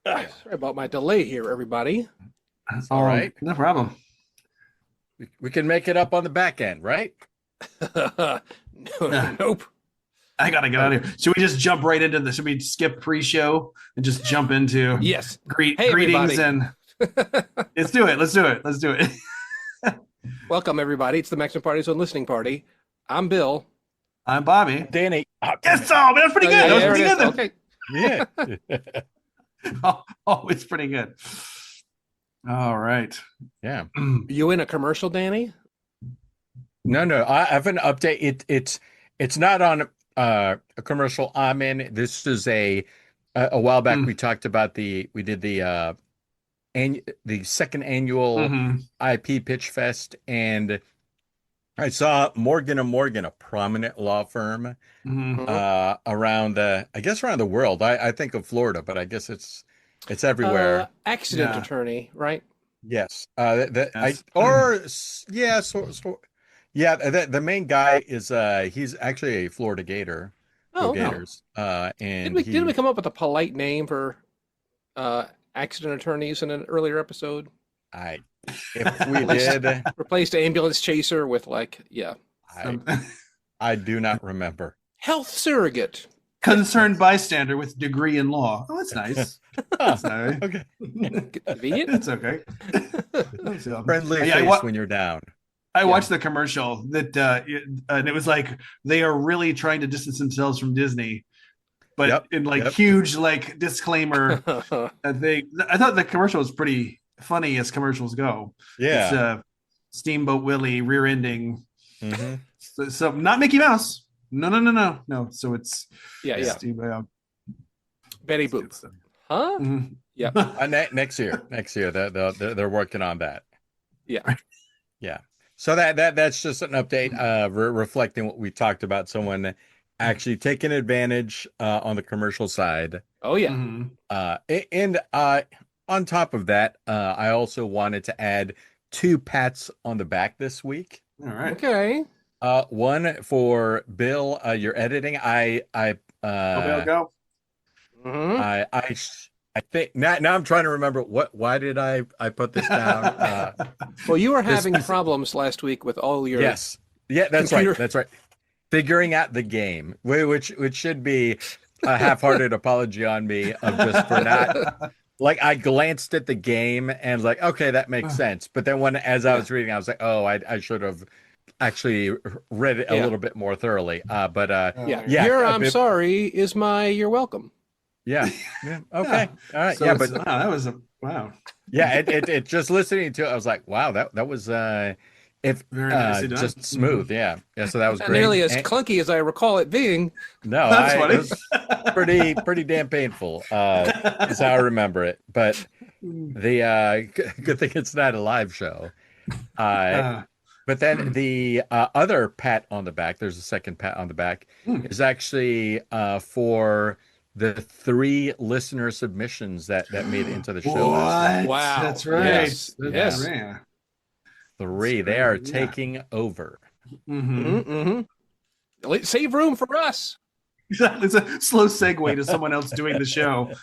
Sorry about my delay here, everybody. All right. No problem. We can make it up on the back end, right? Nope. I gotta get out of here. Should we just jump right into this? Should we skip pre-show and just jump into Yes. greetings and let's do it. Let's do it. Welcome, everybody. It's the Maximum Party Zone listening party. I'm Bill. I'm Bobby. Danny. Yes, man, that's pretty good. That was pretty Okay. good. Yeah. It's pretty good. All right. Yeah. You in a commercial, Danny? No. I have an update. It's not on a commercial I'm in. This is a while back we talked about we did the second annual IP Pitch Fest, and I saw Morgan & Morgan, a prominent law firm around the world. I think of Florida, but I guess it's everywhere. Accident attorney, right? Yes. Yes. The main guy is he's actually a Florida Gator. Oh, Gators. And didn't we come up with a polite name for accident attorneys in an earlier episode? If we did, replaced ambulance chaser with I do not remember. Health surrogate. Concerned bystander with degree in law. Oh, that's nice. That's nice. Okay. Convenient. That's okay. Friendly face when you're down. I watched the commercial that and it was like they are really trying to distance themselves from Disney, but huge disclaimer. I thought the commercial was pretty funny as commercials go. Yeah. It's Steamboat Willie rear ending. So not Mickey Mouse. No. So it's Betty Boop. Huh? Mm-hmm. Yeah. Next year they're working on that. Yeah. Yeah. So that's just an update, reflecting what we talked about. Someone actually taking advantage on the commercial side. Oh yeah. And on top of that, I also wanted to add 2 pats on the back this week. All right. Okay. One for Bill, your editing. Go. I think now I'm trying to remember why did I put this down? Well, you were having problems last week with all your That's right. Figuring out the game, which should be a half-hearted apology on me of just for not I glanced at the game and okay, that makes sense. But then as I was reading, I was like, oh, I should have actually read it a little bit more thoroughly. Your I'm sorry is my you're welcome. Yeah. Okay. All right. So that was wow. Yeah. It just listening to it, I was like, wow, that was very nicely done. Just smooth. Yeah. So that was Not great. nearly as clunky as I recall it being. No, it was pretty damn painful. Is how I remember it. But the good thing it's not a live show. But then the other pat on the back, there's a second pat on the back, is actually for the 3 listener submissions that made it into the show. Wow. That's right. Yes. Yes. 3. They are taking over. Save room for us. It's a slow segue to someone else doing the show.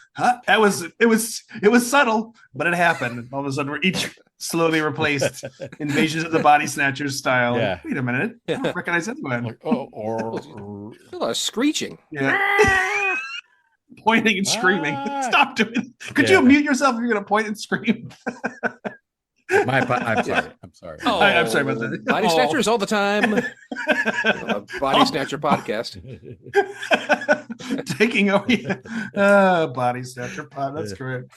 It was subtle, but it happened. All of a sudden, we're each slowly replaced. Invasions of the Body Snatchers style. Yeah. Wait a minute. I don't recognize anyone. Or A lot of screeching. Yeah. Pointing and screaming. Stop doing it. Could you mute yourself if you're going to point and scream? I'm sorry. Oh, I'm sorry about that. Body Snatchers all the time. Body Snatcher podcast. Taking over. Body Snatcher pod. That's correct.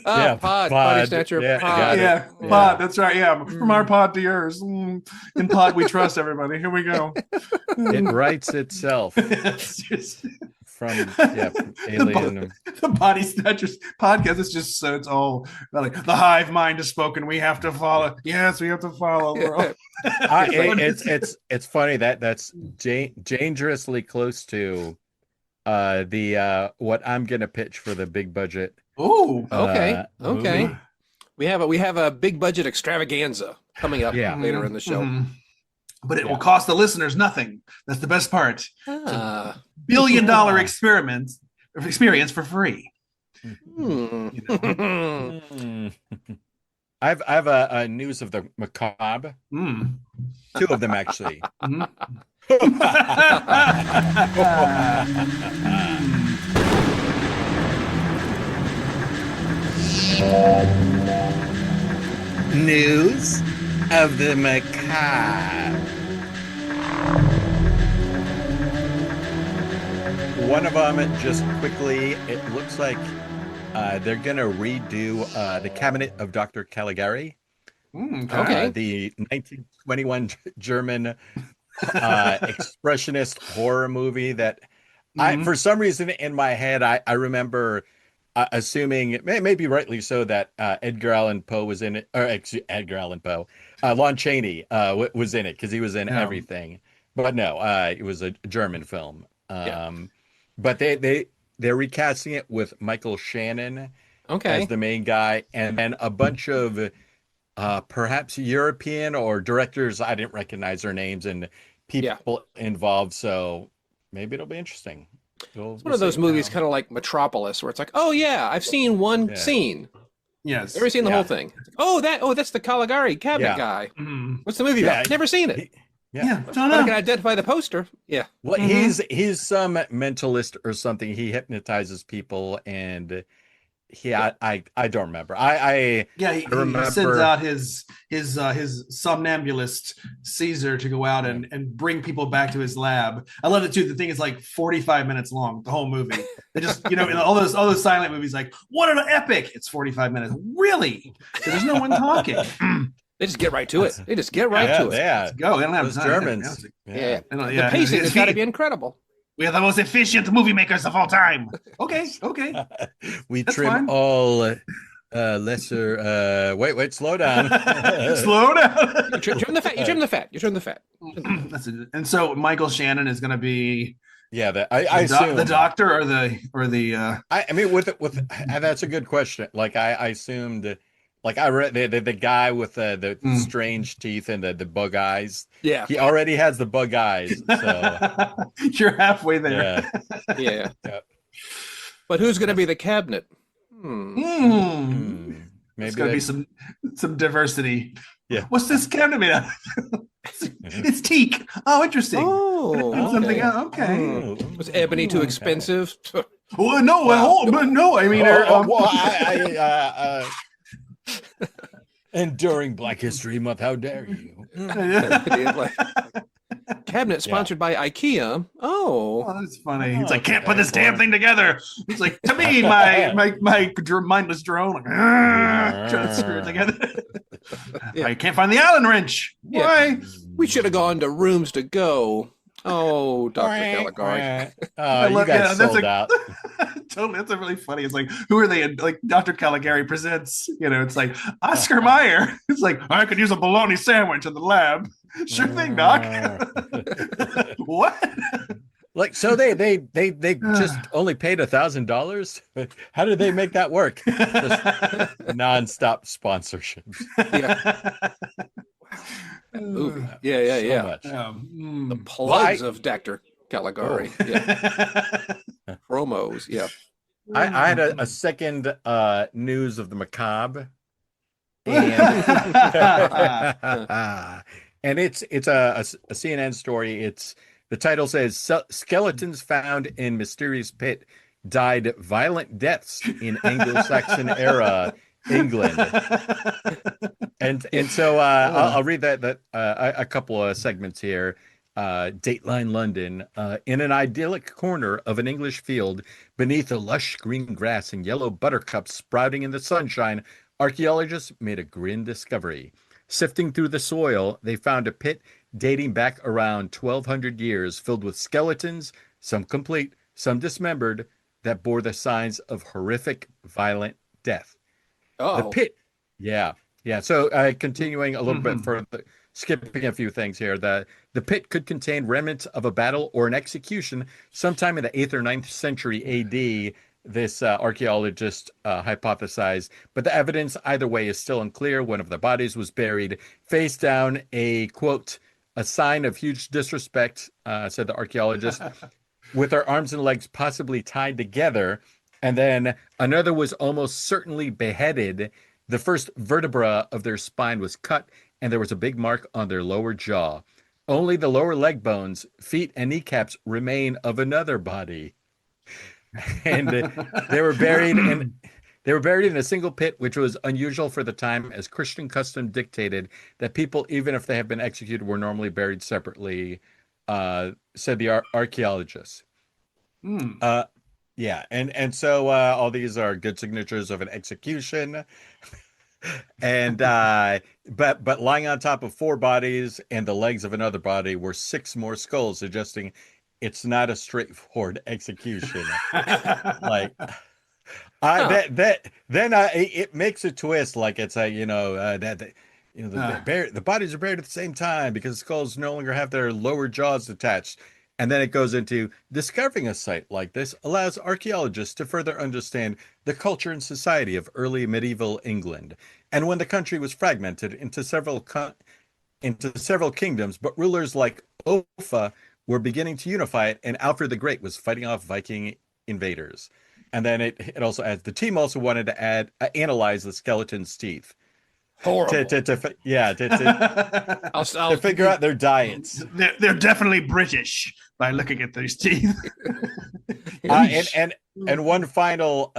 Body Snatcher pod. Pod. That's right. Yeah, from our pod to yours. In pod we trust, everybody. Here we go. It writes itself. From Alien. The Body Snatchers podcast is just so it's all the hive mind has spoken. We have to follow. Yes, we have to follow. It's funny that's dangerously close to the what I'm gonna pitch for the big budget. Oh, okay. Movie. We have a big budget extravaganza coming up later in the show. But it will cost the listeners nothing. That's the best part. $1 billion experience for free. Hmm. You know. Hmm. I have a news of the macabre. Mm. Two of them actually. Mhm. News of the macabre. One of them, just quickly, it looks like they're going to redo the Cabinet of Dr. Caligari, Okay. the 1921 German expressionist horror movie that Mhm. for some reason in my head, I remember assuming, maybe rightly so, that Edgar Allan Poe was in it, or Edgar Allan Poe, Lon Chaney was in it because he was in Yeah. everything. But no, it was a German film. Yeah. But they're recasting it with Michael Shannon as Okay. the main guy, and then a bunch of perhaps European or directors I didn't recognize their names and Yeah. people involved. So maybe it'll be interesting. It's one We'll of those see. movies kind of like Metropolis, where it's like, oh yeah, I've seen one Yeah. scene. Yes. Never seen the Yeah. whole thing. That's the Caligari cabinet Yeah. guy. Mhm. What's the movie Yeah. about? Never seen it. Yeah. Don't But I can know. identify the poster. Yeah. Well, Mhm. he's some mentalist or something. He hypnotizes people, and I don't remember. Yeah, I he sends remember. out his somnambulist Caesar to go out and bring people back to his lab. I love it too. The thing is like 45 minutes long, the whole movie. They just, in all those silent movies, like, what an epic! It's 45 minutes. Really? So there's no one talking. They just get right to it. They just get right to it. Yeah, Let's go. They don't have those time. Germans. Yeah. Yeah. The pacing has got to be incredible. We are the most efficient movie makers of all time. Okay. We That's trim fine. all lesser. Wait, slow down. Slow down. You trim the fat. You trim the fat. You trim the fat. That's it. And so Michael Shannon is going to be Yeah, I assume the doctor or the. I mean, that's a good question. Like I assumed, like I read the guy with the strange teeth and the bug eyes. Yeah. He already has the bug eyes. So You're halfway there. Yeah. yeah. But who's going to be the cabinet? Maybe There's going to be some diversity. Yeah. What's this cabinet made out of? It's teak. Oh, interesting. Oh, It's something else. Okay. Was ebony too expensive? Well, no, but no. I mean, and Black History Month, how dare you? Cabinet sponsored by IKEA. Oh, that's funny. He's like, can't put this damn thing together. He's like, to me, my mindless drone, like, trying to screw it together. I can't find the Allen wrench. Yeah. Why? We should have gone to Rooms to Go. Oh, Dr. Caligari. You guys sold out. Totally, that's a really funny. It's like, who are they? Like Dr. Caligari presents. It's like Oscar Mayer. It's like, I could use a bologna sandwich in the lab. Sure thing, Doc. What? Like, so they just only paid $1,000. How did they make that work? Just nonstop sponsorships. Movie. Yeah. Much. The plugs of Dr. Caligari. Yeah. Promos. Yeah. I had a second news of the macabre, and and it's a CNN story. The title says skeletons found in mysterious pit died violent deaths in Anglo-Saxon era England. And so I'll read that a couple of segments here. Dateline London, in an idyllic corner of an English field beneath the lush green grass and yellow buttercups sprouting in the sunshine, archaeologists made a grim discovery. Sifting through the soil, they found a pit dating back around 1,200 years filled with skeletons, some complete, some dismembered, that bore the signs of horrific, violent death. Oh. The pit. Yeah. So continuing a little bit further, skipping a few things here. The pit could contain remnants of a battle or an execution sometime in the 8th or 9th century AD, this archaeologist hypothesized. But the evidence either way is still unclear. One of the bodies was buried face down, a, quote, a sign of huge disrespect, said the archaeologist, with her arms and legs possibly tied together And then another was almost certainly beheaded. The first vertebra of their spine was cut, and there was a big mark on their lower jaw. Only the lower leg bones, feet, and kneecaps remain of another body. And they were buried in a single pit, which was unusual for the time, as Christian custom dictated that people, even if they have been executed, were normally buried separately, said the archaeologists. Yeah, and so all these are good signatures of an execution. And but lying on top of 4 bodies and the legs of another body were 6 more skulls, suggesting it's not a straightforward execution. Like it makes a twist, like it's a the bodies are buried at the same time because skulls no longer have their lower jaws attached. And then it goes into discovering a site like this allows archaeologists to further understand the culture and society of early medieval England. And when the country was fragmented into several kingdoms, but rulers like Offa were beginning to unify it, and Alfred the Great was fighting off Viking invaders. And then it also adds, the team also wanted to analyze the skeleton's teeth. Horrible. To figure out their diets. They're definitely British by looking at those teeth. And one final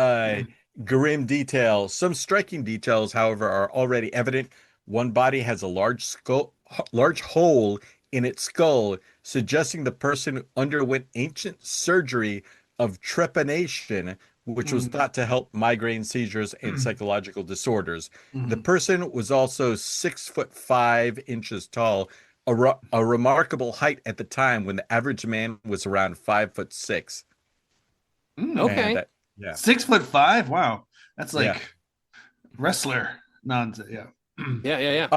grim detail. Some striking details, however, are already evident. One body has a large hole in its skull, suggesting the person underwent ancient surgery of trepanation, which was thought to help migraine, seizures, and psychological disorders. The person was also 6'5" tall, a remarkable height at the time when the average man was around 5'6". Okay. Yeah. 6'5"? Wow. That's like wrestler nonsense. Yeah. Yeah.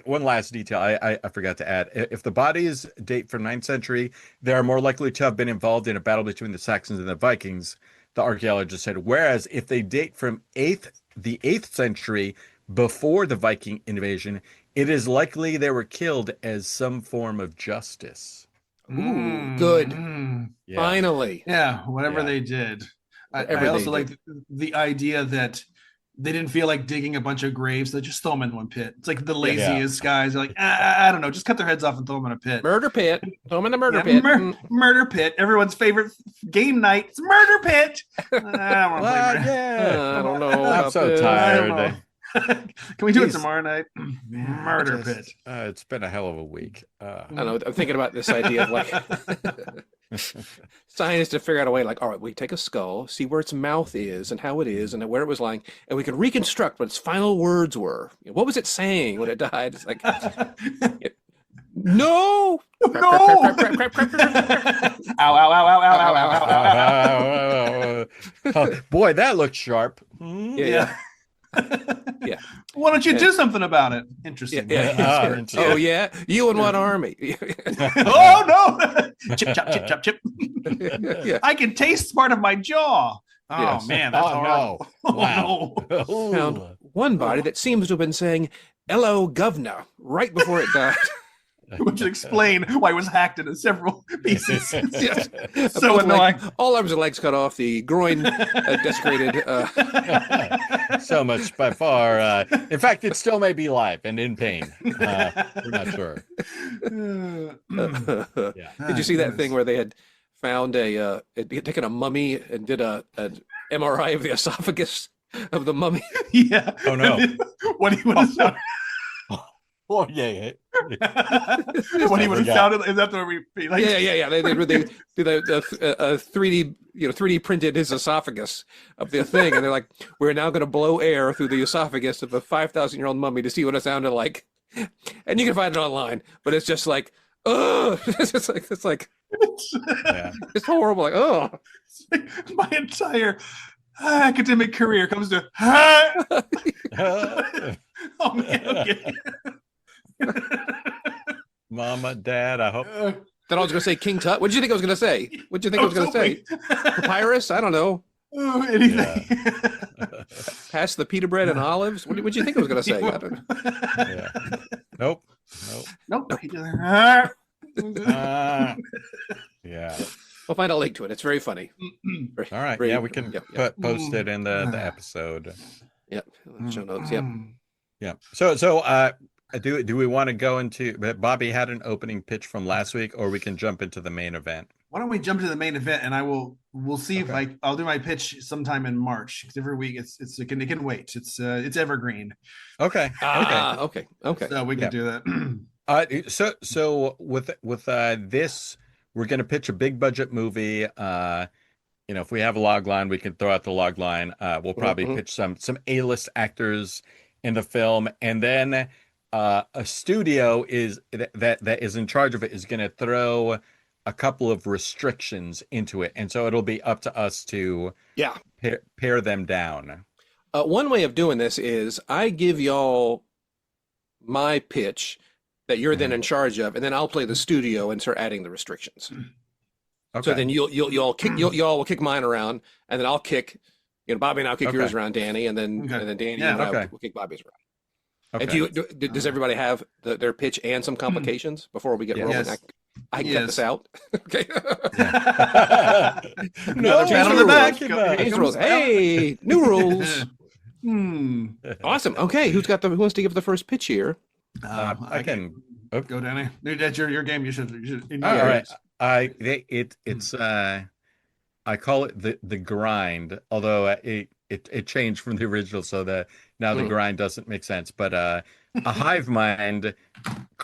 One last detail I forgot to add. If the bodies date from 9th century, they are more likely to have been involved in a battle between the Saxons and the Vikings, the archaeologist said. Whereas if they date from the 8th century, before the Viking invasion, it is likely they were killed as some form of justice. Ooh, good. Yeah. Finally. Yeah, whatever they did. I also like the idea that they didn't feel like digging a bunch of graves. They just throw them in one pit. It's like the laziest guys. They're like, I don't know, just cut their heads off and throw them in a pit. Murder pit. Throw them in the murder pit. Murder pit. Everyone's favorite game night. It's murder pit. I don't want to play I don't know. I'm so tired. Can we do it tomorrow night? Murder pit. It's been a hell of a week. I don't know. I'm thinking about this idea of like scientists to figure out a way, like, all right, we take a skull, see where its mouth is and how it is and where it was lying, and we can reconstruct what its final words were. What was it saying when it died? It's like, no! No! Ow, ow, ow, ow, ow, ow, ow. Boy, that looks sharp. Yeah. Yeah. Why don't you do something about it? Interesting. Oh, yeah? You and what army? Oh, no! Chip, chop, chip, chop, chip. Yeah. I can taste part of my jaw. Oh, Yes. man, that's horrible. No. Wow. Oh, no. Found one body that seems to have been saying, "Hello, governor," right before it died. Which would explain why it was hacked into several pieces. Yes. So Both annoying. all arms and legs cut off, the groin desecrated. So much by far. In fact, it still may be live and in pain. We're not sure. Did you see that thing where they had found had taken a mummy and did an MRI of the esophagus of the mummy? Yeah. Oh, no. What he would have sounded. Oh, yeah. What he would have sounded. Is that the way we like? Yeah. They did the 3D 3D printed his esophagus of the thing, and they're like, we're now going to blow air through the esophagus of a 5,000-year-old mummy to see what it sounded like, and you can find it online, but it's just like, oh, it's like it's horrible, like, oh. My entire academic career comes to oh man, okay. Mama, Dad, I hope. Then I was going to say King Tut. What did you think I was going to say? What did you think I was going to say? Papyrus? I don't know. Oh, anything. Pass the pita bread and olives? What did you think I was going to say? I don't know. Yeah. Nope. Nope. Yeah. Well, find a link to it. It's very funny. All right. Very- Yeah, we can post it in the episode. Yep. Show notes. Yep. Yeah. So do we want to go into? Bobby had an opening pitch from last week, or we can jump into the main event. Why don't we jump to the main event, and we'll see if I'll do my pitch sometime in March, because every week it can wait. It's evergreen. Okay. Okay. So we can do that. So with this, we're going to pitch a big budget movie. If we have a log line, we can throw out the log line. We'll probably pitch some A-list actors in the film, and then a studio that is in charge of it is going to throw a couple of restrictions into it, and so it'll be up to us to pare them down. One way of doing this is I give y'all my pitch that you're then in charge of, and then I'll play the studio and start adding the restrictions. Okay. So then y'all will kick mine around, and then I'll kick, Bobby and I'll kick yours around, Danny, and then Danny and I will kick Bobby's around. Okay. And does everybody have their pitch and some complications before we get rolling? Yes. I can cut this out. Okay. No, pat on the back. Change the rules. Hey, new rules. Awesome. Okay, who wants to give the first pitch here? I can go, Danny. That's your game. You should. All right. I call it the grind, although it changed from the original, so that now the grind doesn't make sense. But a hive mind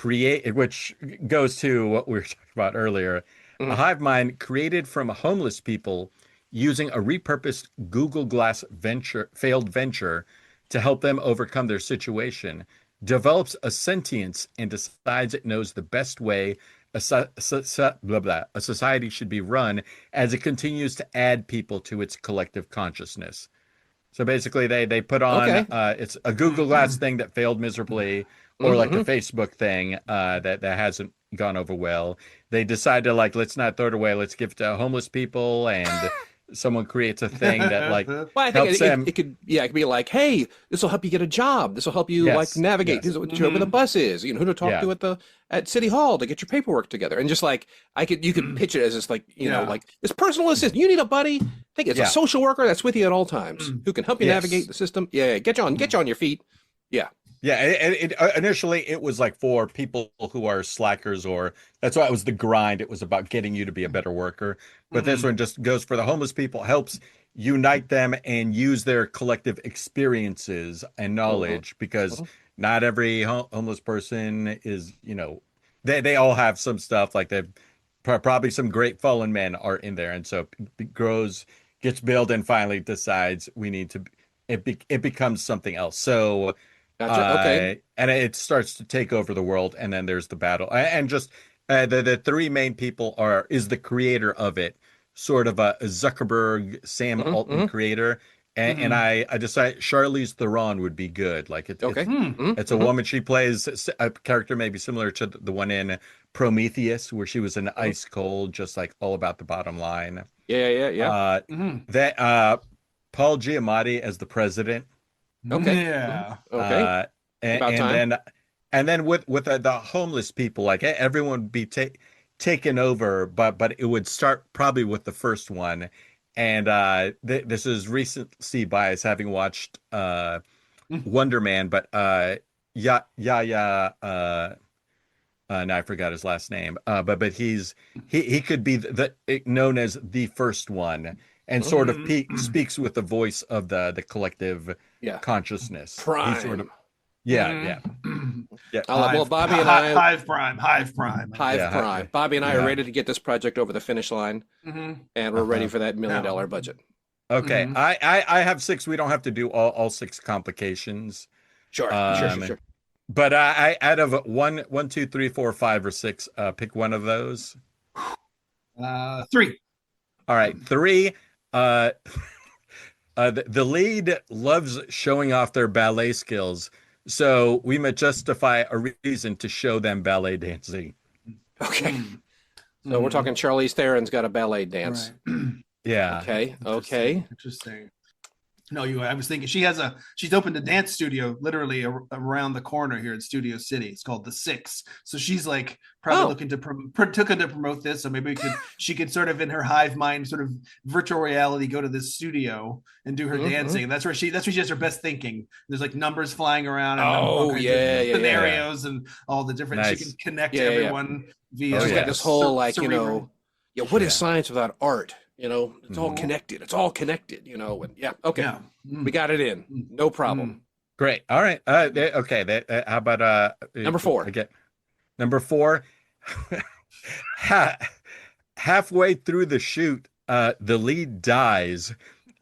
which goes to what we were talking about earlier. A hive mind created from homeless people using a repurposed Google Glass failed venture to help them overcome their situation, develops a sentience and decides it knows the best way a society should be run as it continues to add people to its collective consciousness. So basically they put on it's a Google Glass thing that failed miserably, or like a Facebook thing that hasn't gone over well. They decide to let's not throw it away, let's give it to homeless people, and someone creates a thing that I think it could be like, hey, this will help you get a job. This will help you navigate. This is where the bus is. Who to talk to at City Hall to get your paperwork together. And just you could pitch it as this this personal assistant. You need a buddy. I think it's a social worker that's with you at all times who can help you navigate the system. Yeah, get you on your feet. Yeah. Yeah, it initially it was for people who are slackers, or that's why it was the grind. It was about getting you to be a better worker. But this one just goes for the homeless people, helps unite them and use their collective experiences and knowledge, because not every homeless person is, they all have some stuff, they've probably some great fallen men are in there. And so it grows, gets built, and finally decides we need to, it becomes something else. So Gotcha. Okay. And it starts to take over the world, and then there's the battle, and just the three main people is the creator of it, sort of a Zuckerberg, Sam Altman creator, and I decided Charlize Theron would be good. It's a woman. She plays a character maybe similar to the one in Prometheus, where she was an ice cold, just all about the bottom line. Yeah. That Paul Giamatti as the president. Okay. Yeah. Okay. And then with the homeless people, everyone would be taken over, but it would start probably with the first one. And this is recency bias, having watched Wonder Man, but now I forgot his last name. But he could be known as the first one, and sort of speaks with the voice of the collective consciousness. Prime. He sort of, yeah. Well, Bobby and I Hive Prime. Prime. Bobby and I are ready to get this project over the finish line, and we're ready for that $1 million budget. Okay, I have 6. We don't have to do all 6 complications. Sure. But I out of 1, 2, 3, 4, 5, or 6, pick one of those. 3. All right, 3. The lead loves showing off their ballet skills, so we must justify a reason to show them ballet dancing. Okay. So we're talking Charlize Theron's got a ballet dance. Right. Yeah. Okay. Interesting. No, I was thinking she's opened a dance studio literally around the corner here in Studio City. It's called The Six. So she's like probably looking to promote this. So maybe she could sort of in her hive mind, sort of virtual reality, go to this studio and do her dancing. And that's where she has her best thinking. There's like numbers flying around and all kinds of scenarios and all the different. She can connect everyone via. She's got this whole like what is science without art? It's all connected. It's all connected, and okay. We got it in. No problem. Great. All right. Okay. How about number 4? Again, number 4. Halfway through the shoot, the lead dies.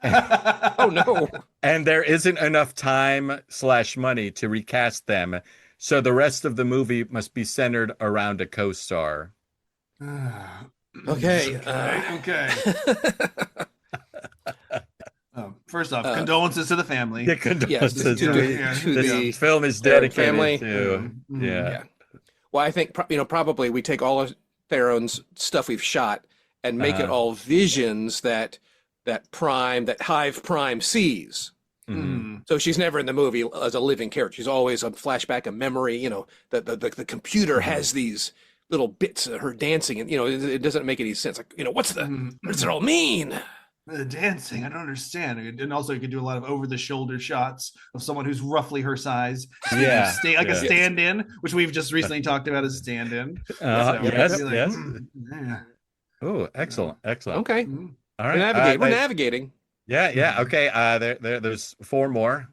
Oh no. And there isn't enough time / money to recast them. So the rest of the movie must be centered around a co-star. Okay. First off, condolences to the family. Yeah, condolences to the film is dedicated family. To. Yeah. Well, I think probably we take all of Theron's stuff we've shot and make it all visions that Hive Prime sees. So she's never in the movie as a living character. She's always a flashback, a memory. The computer has these little bits of her dancing, and it doesn't make any sense. Like, what does it all mean? The dancing, I don't understand. And also, you could do a lot of over-the-shoulder shots of someone who's roughly her size. Yeah, a stand-in, which we've just recently talked about as stand-in. Yes. Oh, excellent. Okay, all right. We're navigating. Yeah. Okay. There's 4 more.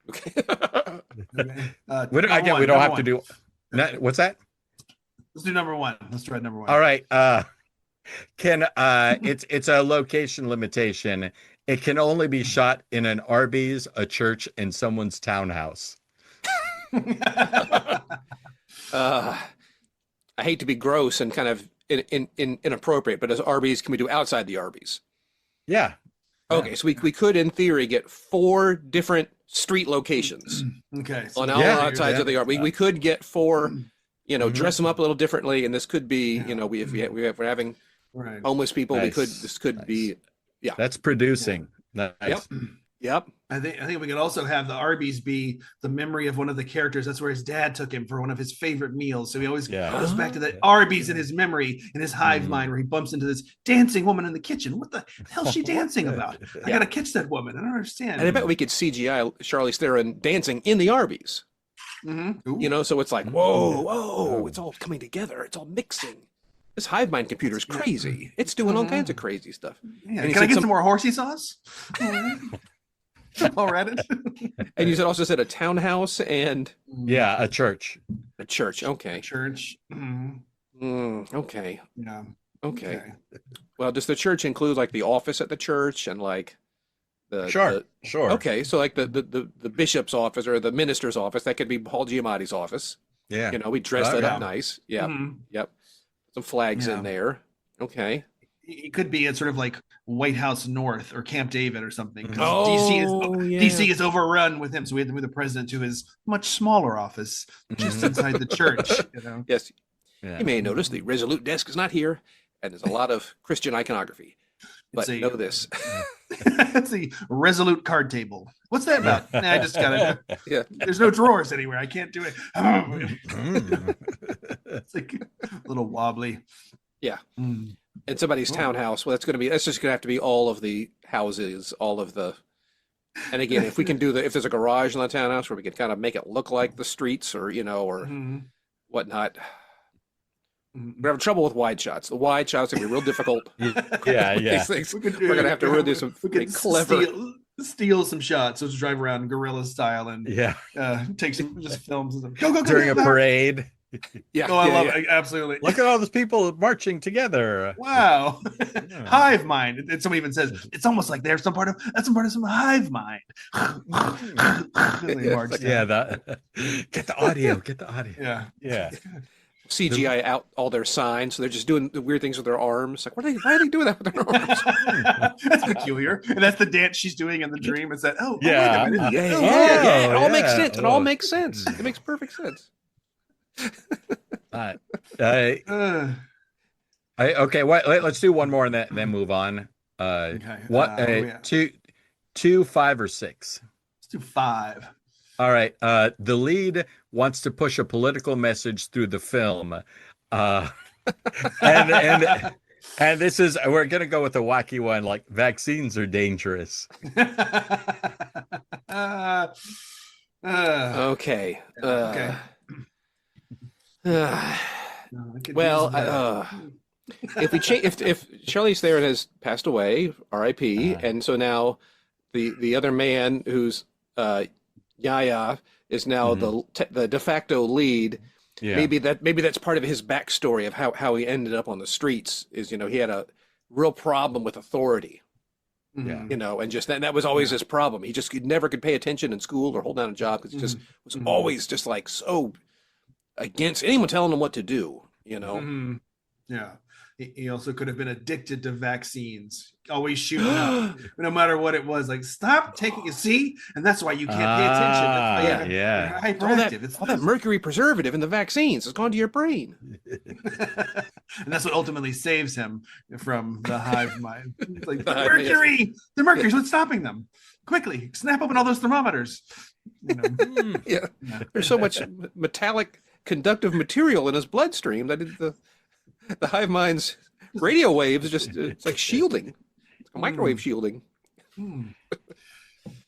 Okay. We don't have to do. What's that? Let's do number 1. Let's try number 1. All right. It's a location limitation. It can only be shot in an Arby's, a church, and someone's townhouse. I hate to be gross and kind of inappropriate, but as Arby's, can we do outside the Arby's? Yeah. Okay, so we could, in theory, get 4 different street locations. Okay. So on all outsides of the Arby. We could get 4. Dress them up a little differently, and this could be, we're having homeless people. Nice. This could be, That's producing. Nice. Yep. I think we could also have the Arby's be the memory of one of the characters. That's where his dad took him for one of his favorite meals. So he always goes back to the Arby's in his memory, in his hive mind, where he bumps into this dancing woman in the kitchen. What the hell is she dancing about? I gotta catch that woman. I don't understand. And I bet we could CGI Charlize Theron dancing in the Arby's. So it's like, whoa, it's all coming together. It's all mixing. This hive mind computer is crazy. It's doing all kinds of crazy stuff. Yeah. Can I get some more horsey sauce? Already. And you also said a townhouse and a church. A church. Okay. Church. Okay. Yeah. Okay. Well, does the church include like the office at the church and like Sure. Okay, so like the bishop's office or the minister's office, that could be Paul Giamatti's office. Yeah. We dressed it up nice. Yeah. Yep. Some flags in there. Okay. It could be at sort of like White House North or Camp David or something. DC is overrun with him, so we had to move the president to his much smaller office just inside the church. Yes. Yeah. You may notice the Resolute desk is not here, and there's a lot of Christian iconography. But know this. It's the Resolute card table. What's that about? I just got it. Yeah. There's no drawers anywhere. I can't do it. It's like a little wobbly. Yeah. And somebody's townhouse. Well, that's just gonna have to be all of the houses, all of the. And again, if we can if there's a garage in the townhouse where we can kind of make it look like the streets or whatnot. We're having trouble with wide shots. The wide shots are gonna be real difficult. Yeah. Things. We're gonna have to really do some clever. Steal some shots. Let's drive around guerrilla style and take some just films and go during a parade. I love it. Absolutely. Look at all those people marching together. Wow. Hive mind. And someone even says it's almost like there's some part of some hive mind. Get the audio. Yeah. CGI out all their signs, so they're just doing the weird things with their arms. Like, why are they doing that with their arms? That's peculiar. And that's the dance she's doing in the dream. Is that it all makes sense. It all makes sense. It makes perfect sense. Okay. Let's do one more and then move on. 2, 5, or 6? Let's do 5. All right. The lead wants to push a political message through the film. And this is, we're going to go with a wacky one, like vaccines are dangerous. Okay. Okay. Well, if Charlize Theron has passed away, R.I.P., and so now the other man who's Yaya is now the de facto lead. Yeah. Maybe that's part of his backstory of how he ended up on the streets. Is he had a real problem with authority. Yeah. And just that was always his problem. He never could pay attention in school or hold down a job because he just was always just like so against anyone telling him what to do. Yeah. He also could have been addicted to vaccines, always shooting up, no matter what it was. Like, stop taking it, see? And that's why you can't pay attention. That's why you're hyperactive. All that mercury preservative in the vaccines has gone to your brain. And that's what ultimately saves him from the hive mind. It's like, the mercury's what's stopping them. Quickly, snap open all those thermometers. Yeah. There's so much metallic conductive material in his bloodstream that the hive mind's radio waves it's like shielding, microwave shielding.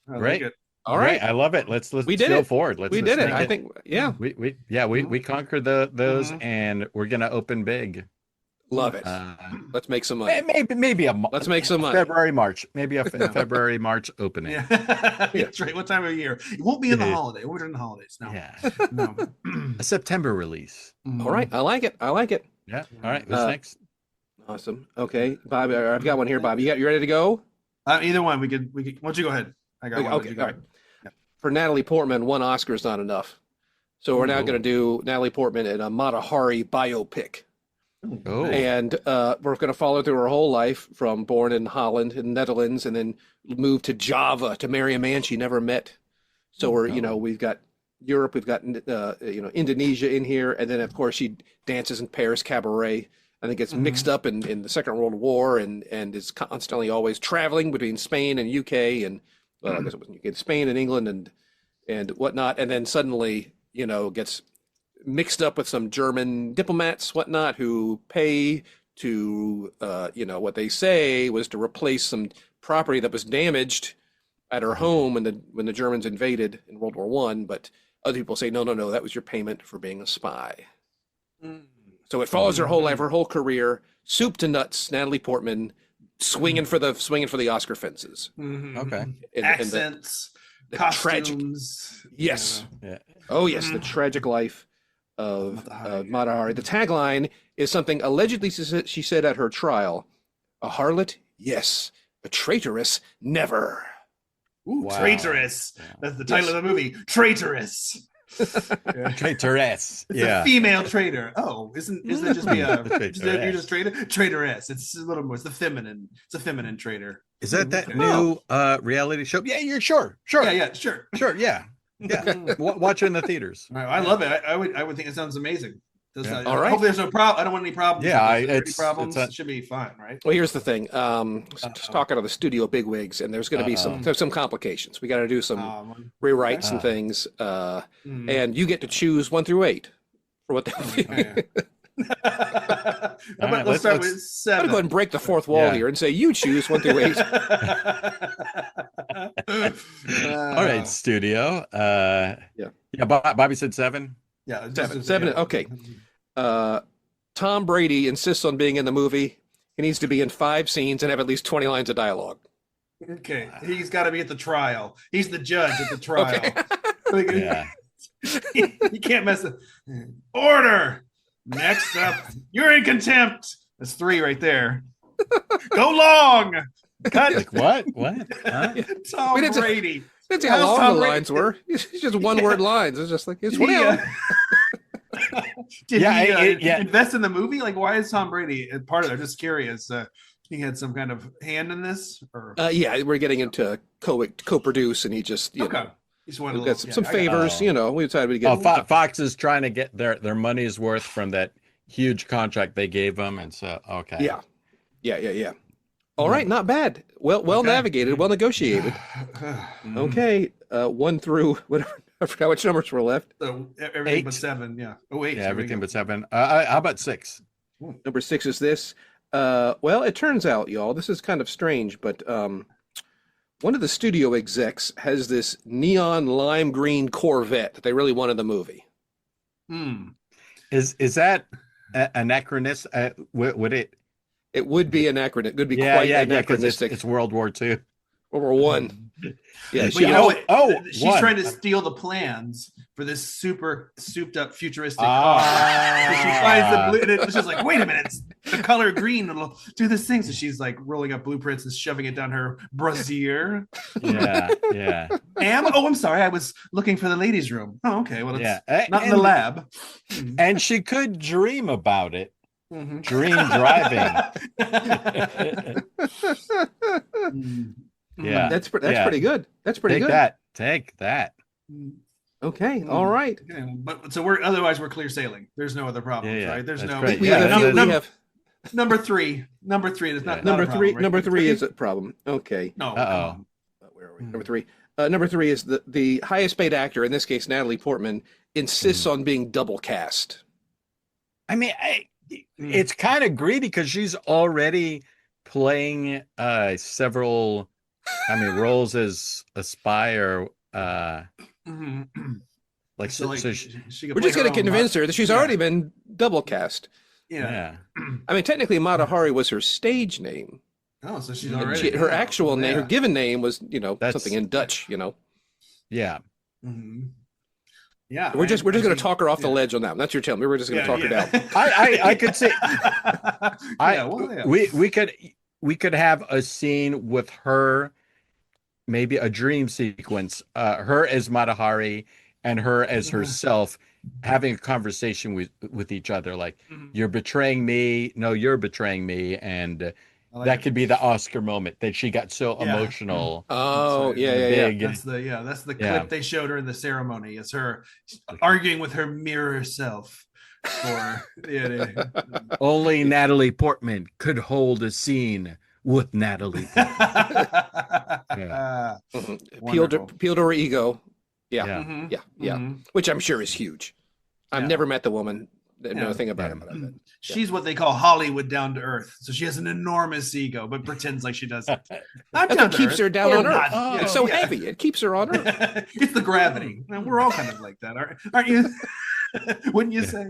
Right. All right. I love it. Let's we did go it. forward. We did it. I think. Yeah. We conquered those, and we're gonna open big. Love it. Let's make some money. Maybe let's make some money. February, March. Maybe a February, March opening. Yeah. That's right. What time of year? It won't be in the holiday. We're during the holidays. No. Yeah. No. A September release. All right. I like it. Yeah. All right. What's next? Awesome. Okay, Bob. I've got one here, Bob. You ready to go? Either one. We could. Why don't you go ahead? I got one. Okay. All right. Yeah. For Natalie Portman, one Oscar is not enough. So we're now going to do Natalie Portman in a Mata Hari biopic. Oh. And we're going to follow through her whole life from born in Holland in the Netherlands and then moved to Java to marry a man she never met. So we've got Europe, we've got Indonesia in here, and then of course she dances in Paris cabaret. I think gets mixed up in the Second World War and is constantly always traveling between Spain and UK and I guess it was UK, Spain and England and whatnot, and then suddenly gets mixed up with some German diplomats, whatnot, who pay to, what they say was to replace some property that was damaged at her home when the Germans invaded in World War I. But other people say, no, that was your payment for being a spy. So it follows her whole life, her whole career, soup to nuts. Natalie Portman swinging for the Oscar fences. Okay. Accents, costumes. Yes. Yeah. Oh yes, the tragic life of Mata Hari. The tagline is something allegedly she said at her trial: "A harlot, yes; a traitoress, never." Ooh, Wow. Traitoress. That's the title of the movie. Traitoress. Traitoress. It's a female traitor. Oh, isn't it just be a you're just traitor? Traitoress. It's a little more. It's the feminine. It's a feminine traitor. Is that new reality show? Yeah, you're sure. Yeah, sure. Yeah. Watch it in the theaters. I love it. I would think it sounds amazing. All right. Hopefully there's no problem. I don't want any problems. Yeah, it should be fine, right? Well, here's the thing. Just talking to the studio bigwigs, and there's going to be some complications. We got to do some rewrites and things, and you get to choose 1 through 8 for what they'll be. Let's start with 7. I'm going to go ahead and break the fourth wall here and say you choose 1 through 8. All right, studio. Bobby said 7. Yeah, 7. Okay. Tom Brady insists on being in the movie. He needs to be in 5 scenes and have at least 20 lines of dialogue. Okay. He's got to be at the trial. He's the judge at the trial. Yeah. You can't mess it. Order. Next up, you're in contempt. That's 3 right there. Go long. Cut. Like what? Huh? Tom Brady. Let's see how long the lines were. It's just one-word lines. It's just like it's Did he invest in the movie? Like, why is Tom Brady part of it? I'm just curious. He had some kind of hand in this, or we're getting into co-produce, and he just okay. He's we've got some favors. We decided to get. Fox is trying to get their money's worth from that huge contract they gave him, and so okay. Yeah. All right, not bad. Well navigated, well negotiated. Okay, 1 through whatever. I forgot which numbers were left. So everything 8. but 7, yeah. Oh, 8. Yeah, everything but 7. How about 6? Number 6 is this. Well, it turns out, y'all, this is kind of strange, but one of the studio execs has this neon lime green Corvette that they really want in the movie. Is that anachronistic? Would it? It would be anachronistic. It would be quite 'cause anachronistic. it's World War II. World War One. Yeah, But you know what? She's one. trying to steal the plans for this super souped up futuristic car. So she finds the blue, and it's just like, wait a minute, it's the color green will do this thing. So she's like rolling up blueprints and shoving it down her brassiere. Yeah. I'm sorry, I was looking for the ladies' room. Oh, okay. Well, it's not in the And- lab. And she could dream about it. Mhm. Dream driving. Yeah. That's pretty good. That's pretty Take good. that. Take that. Okay. All right. Okay, but so we're clear sailing. There's no other problems, Yeah. right? There's That's no. great. We Yeah, have a few. no, We have Number three. Number 3 is not number a problem, three. right? Number 3 is a problem. Okay. No. Uh-oh. Where are we? Number 3. Number 3 is the highest paid actor, in this case Natalie Portman, insists on being double cast. I mean, it's kind of greedy because she's already playing several, roles as a spy or like So, so she could We're play just going her to own convince her that she's already been double cast. Yeah. I mean, technically, Mata Hari was her stage name. Oh, so she's And already her actual name, her Yeah. given name was, That's- something in Dutch. yeah. Mhm. Yeah. We're just going to talk her off the ledge on that one. That's your telling me. We're just going to talk her down. I could say yeah. we could have a scene with her, maybe a dream sequence, her as Matahari and her as herself having a conversation with each other, like you're betraying me, no, you're betraying me, and that could be the Oscar moment that she got so emotional. Oh, yeah. Big. That's the clip they showed her in the ceremony. Is her arguing with her mirror self. For Only Natalie Portman could hold a scene with Natalie Portman. Peeled her ego. Yeah. Yeah. Which I'm sure is huge. I've never met the woman. Know nothing about it. She's what they call Hollywood down to earth. So she has an enormous ego, but pretends like she doesn't. That's what keeps her down on earth. Oh, It's so heavy. It keeps her on earth. It's the gravity. Now, we're all kind of like that, aren't you? Wouldn't you say?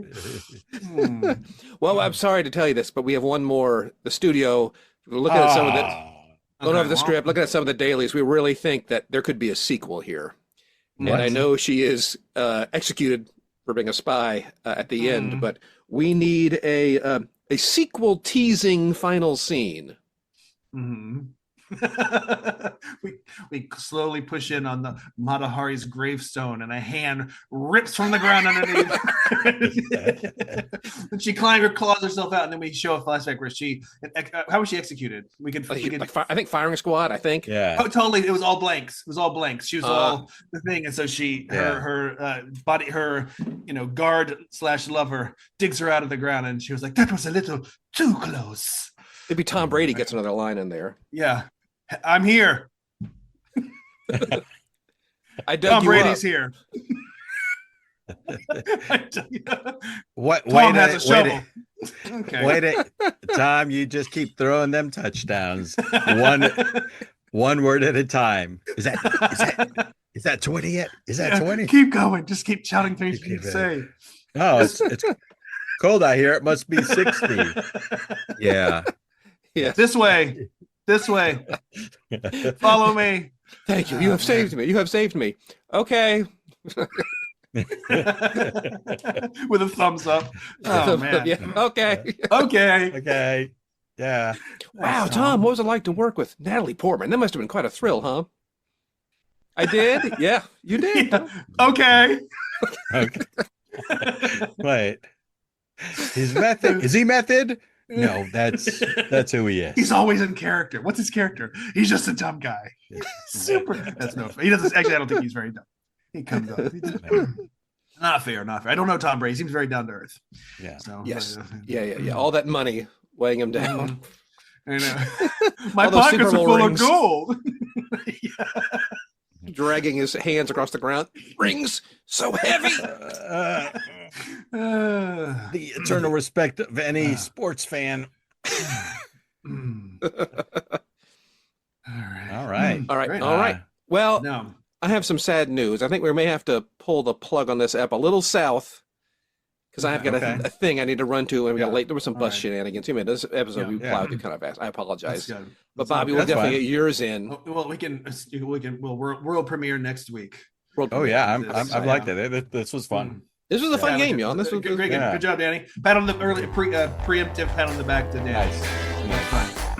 Well, I'm sorry to tell you this, but we have one more. The studio, looking at some of the, going over the script, looking at some of the dailies, we really think that there could be a sequel here. What? And I know she is executed for being a spy at the end, but we need a sequel teasing final scene. We slowly push in on the Matahari's gravestone, and a hand rips from the ground underneath. And she claws herself out, and then we show a flashback where how was she exexecuted? We could I think firing squad. I think. Yeah. Oh, totally. It was all blanks. She was all the thing, and so her body, her guard / lover digs her out of the ground, and she was like, "That was a little too close." Maybe Tom Brady gets another line in there. Yeah, I'm here. I dug Tom you Brady's up. here. Tom has a shovel. Okay. Wait, Tom, you just keep throwing them touchdowns. One word at a time. Is that 20 yet? Is that 20? Keep going. Just keep shouting things you say. Oh, it's cold out here. It must be 60. Yeah. Yeah. This way. Follow me. Thank you. You have saved me. You have saved me. Okay. With a thumbs up. Oh man. Yeah. Okay. Okay. Yeah. Wow, Tom, what was it like to work with Natalie Portman? That must have been quite a thrill, huh? I did. Yeah, you did. Yeah. Okay. Wait. His method. Is he method? No, that's who he is. He's always in character. What's his character? He's just a dumb guy. Super. That's no. He doesn't. Actually, I don't think he's very dumb. He comes up. Not fair. I don't know Tom Brady. He seems very down to earth. Yeah. So, Yes. Yeah. All that money weighing him down. I know. My All those pockets Super are Bowl full rings. of gold. Dragging his hands across the ground. Rings so heavy. The eternal respect of any sports fan. All right. All right. All right. Great. All right. Well, No. I have some sad news. I think we may have to pull the plug on this ep a little south because I've got Okay. a thing I need to run to, and we got Yeah. late. There was some bus All right. shenanigans. You know, this episode we Yeah. plowed through kind of fast. I That's apologize, good. but That's Bobby, all we'll good. That's definitely fine. get yours in. Well, we'll world premiere next week. World Oh premiere. yeah, This, I've liked it. This was fun. This was a fun Yeah, game, y'all. This was good, great Yeah. game. Good job, Danny. Pat on the preemptive pat on the back to Danny. Nice. Fine.